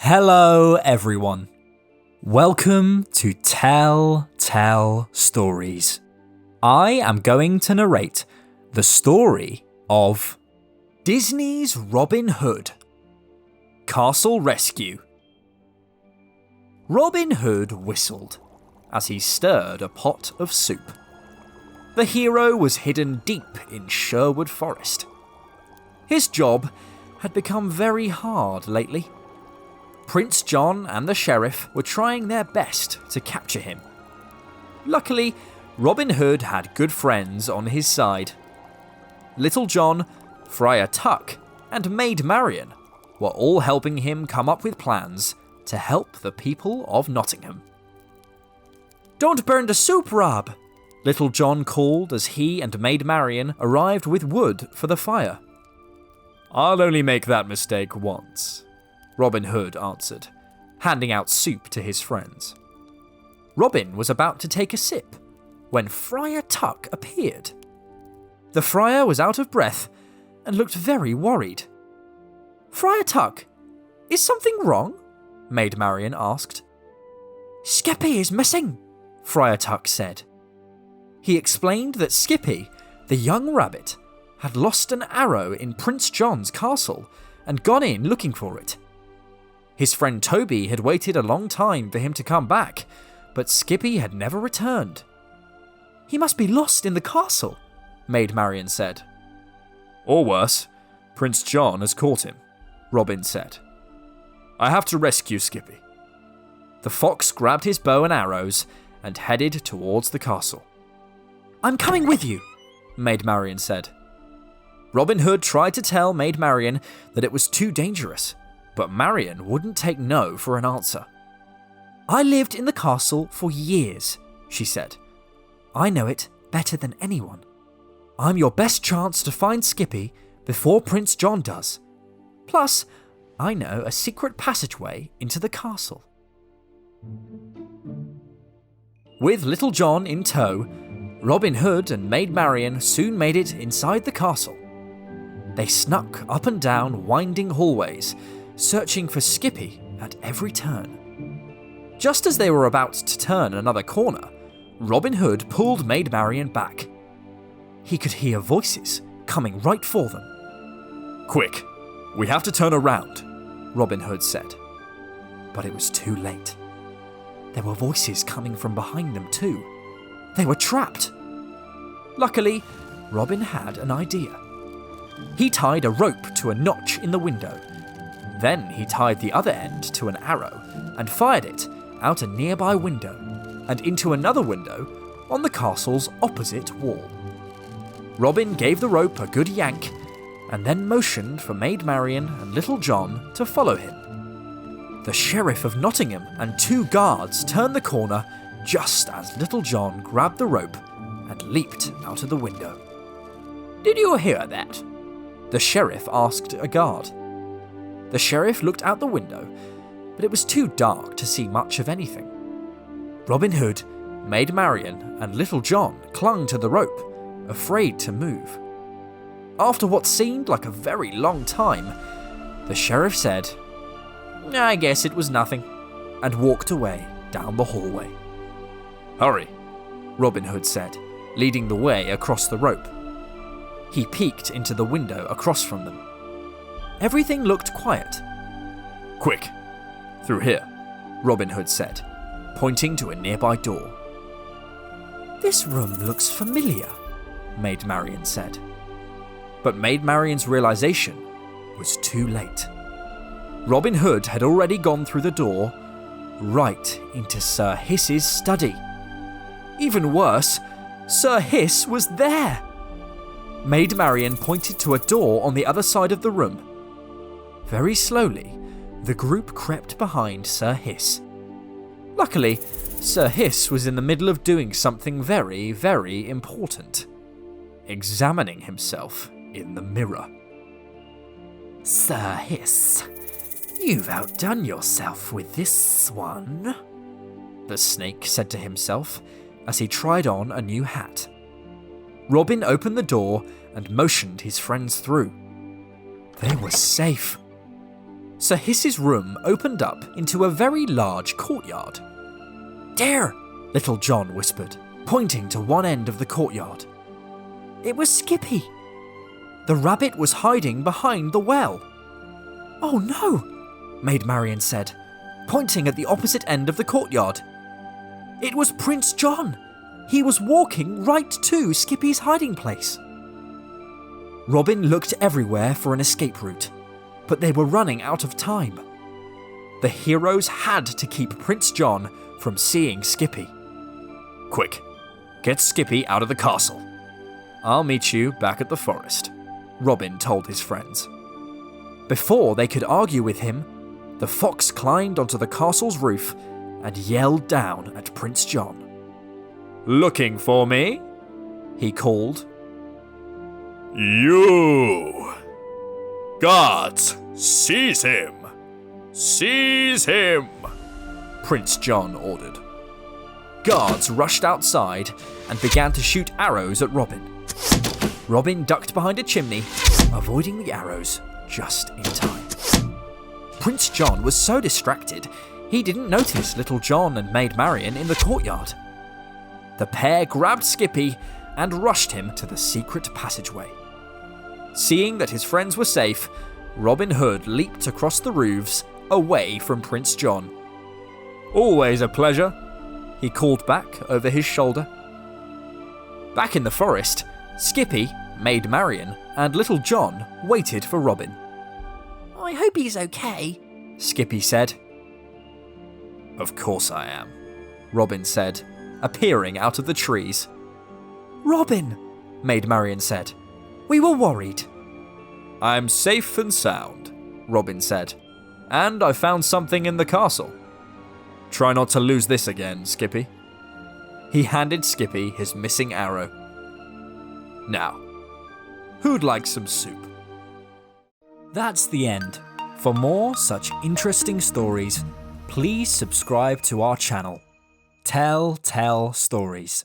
Hello everyone. Welcome to Tell Stories. I am going to narrate the story of Disney's Robin Hood. Castle Rescue. Robin Hood whistled as he stirred a pot of soup. The hero was hidden deep in Sherwood Forest. His job had become very hard lately. Prince John and the Sheriff were trying their best to capture him. Luckily, Robin Hood had good friends on his side. Little John, Friar Tuck, and Maid Marian were all helping him come up with plans to help the people of Nottingham. "Don't burn the soup, Rob!" Little John called as he and Maid Marian arrived with wood for the fire. "I'll only make that mistake once," Robin Hood answered, handing out soup to his friends. Robin was about to take a sip when Friar Tuck appeared. The friar was out of breath and looked very worried. "Friar Tuck, is something wrong?" Maid Marian asked. "Skippy is missing," Friar Tuck said. He explained that Skippy, the young rabbit, had lost an arrow in Prince John's castle and gone in looking for it. His friend Toby had waited a long time for him to come back, but Skippy had never returned. "He must be lost in the castle," Maid Marian said. "Or worse, Prince John has caught him," Robin said. "I have to rescue Skippy." The fox grabbed his bow and arrows and headed towards the castle. "I'm coming with you," Maid Marian said. Robin Hood tried to tell Maid Marian that it was too dangerous, but Marian wouldn't take no for an answer. "I lived in the castle for years," she said. "I know it better than anyone. I'm your best chance to find Skippy before Prince John does. Plus, I know a secret passageway into the castle." With Little John in tow, Robin Hood and Maid Marian soon made it inside the castle. They snuck up and down winding hallways, searching for Skippy at every turn. Just as they were about to turn another corner, Robin Hood pulled Maid Marian back. He could hear voices coming right for them. "Quick, we have to turn around," Robin Hood said. But it was too late. There were voices coming from behind them too. They were trapped. Luckily, Robin had an idea. He tied a rope to a notch in the window. Then he tied the other end to an arrow and fired it out a nearby window and into another window on the castle's opposite wall. Robin gave the rope a good yank and then motioned for Maid Marian and Little John to follow him. The Sheriff of Nottingham and 2 guards turned the corner just as Little John grabbed the rope and leaped out of the window. "Did you hear that?" the sheriff asked a guard. The sheriff looked out the window, but it was too dark to see much of anything. Robin Hood, Maid Marian, and Little John clung to the rope, afraid to move. After what seemed like a very long time, the sheriff said, "I guess it was nothing," and walked away down the hallway. "Hurry," Robin Hood said, leading the way across the rope. He peeked into the window across from them. Everything looked quiet. "Quick, through here," Robin Hood said, pointing to a nearby door. "This room looks familiar," Maid Marian said. But Maid Marian's realization was too late. Robin Hood had already gone through the door, right into Sir Hiss's study. Even worse, Sir Hiss was there. Maid Marian pointed to a door on the other side of the room. Very slowly, the group crept behind Sir Hiss. Luckily, Sir Hiss was in the middle of doing something very, very important. Examining himself in the mirror. "Sir Hiss, you've outdone yourself with this one," the snake said to himself as he tried on a new hat. Robin opened the door and motioned his friends through. They were safe. Sir Hiss's room opened up into a very large courtyard. "There!" Little John whispered, pointing to one end of the courtyard. It was Skippy. The rabbit was hiding behind the well. "Oh no," Maid Marian said, pointing at the opposite end of the courtyard. It was Prince John. He was walking right to Skippy's hiding place. Robin looked everywhere for an escape route, but they were running out of time. The heroes had to keep Prince John from seeing Skippy. "Quick, get Skippy out of the castle. I'll meet you back at the forest," Robin told his friends. Before they could argue with him, the fox climbed onto the castle's roof and yelled down at Prince John. "Looking for me?" he called. "You! Guards, seize him! Seize him!" Prince John ordered. Guards rushed outside and began to shoot arrows at Robin. Robin ducked behind a chimney, avoiding the arrows just in time. Prince John was so distracted, he didn't notice Little John and Maid Marian in the courtyard. The pair grabbed Skippy and rushed him to the secret passageway. Seeing that his friends were safe, Robin Hood leaped across the roofs away from Prince John. "Always a pleasure," he called back over his shoulder. Back in the forest, Skippy, Maid Marian, and Little John waited for Robin. "I hope he's okay," Skippy said. "Of course I am," Robin said, appearing out of the trees. "Robin," Maid Marian said, "we were worried." "I'm safe and sound," Robin said, "and I found something in the castle. Try not to lose this again, Skippy." He handed Skippy his missing arrow. "Now, who'd like some soup?" That's the end. For more such interesting stories, please subscribe to our channel, Tell Stories.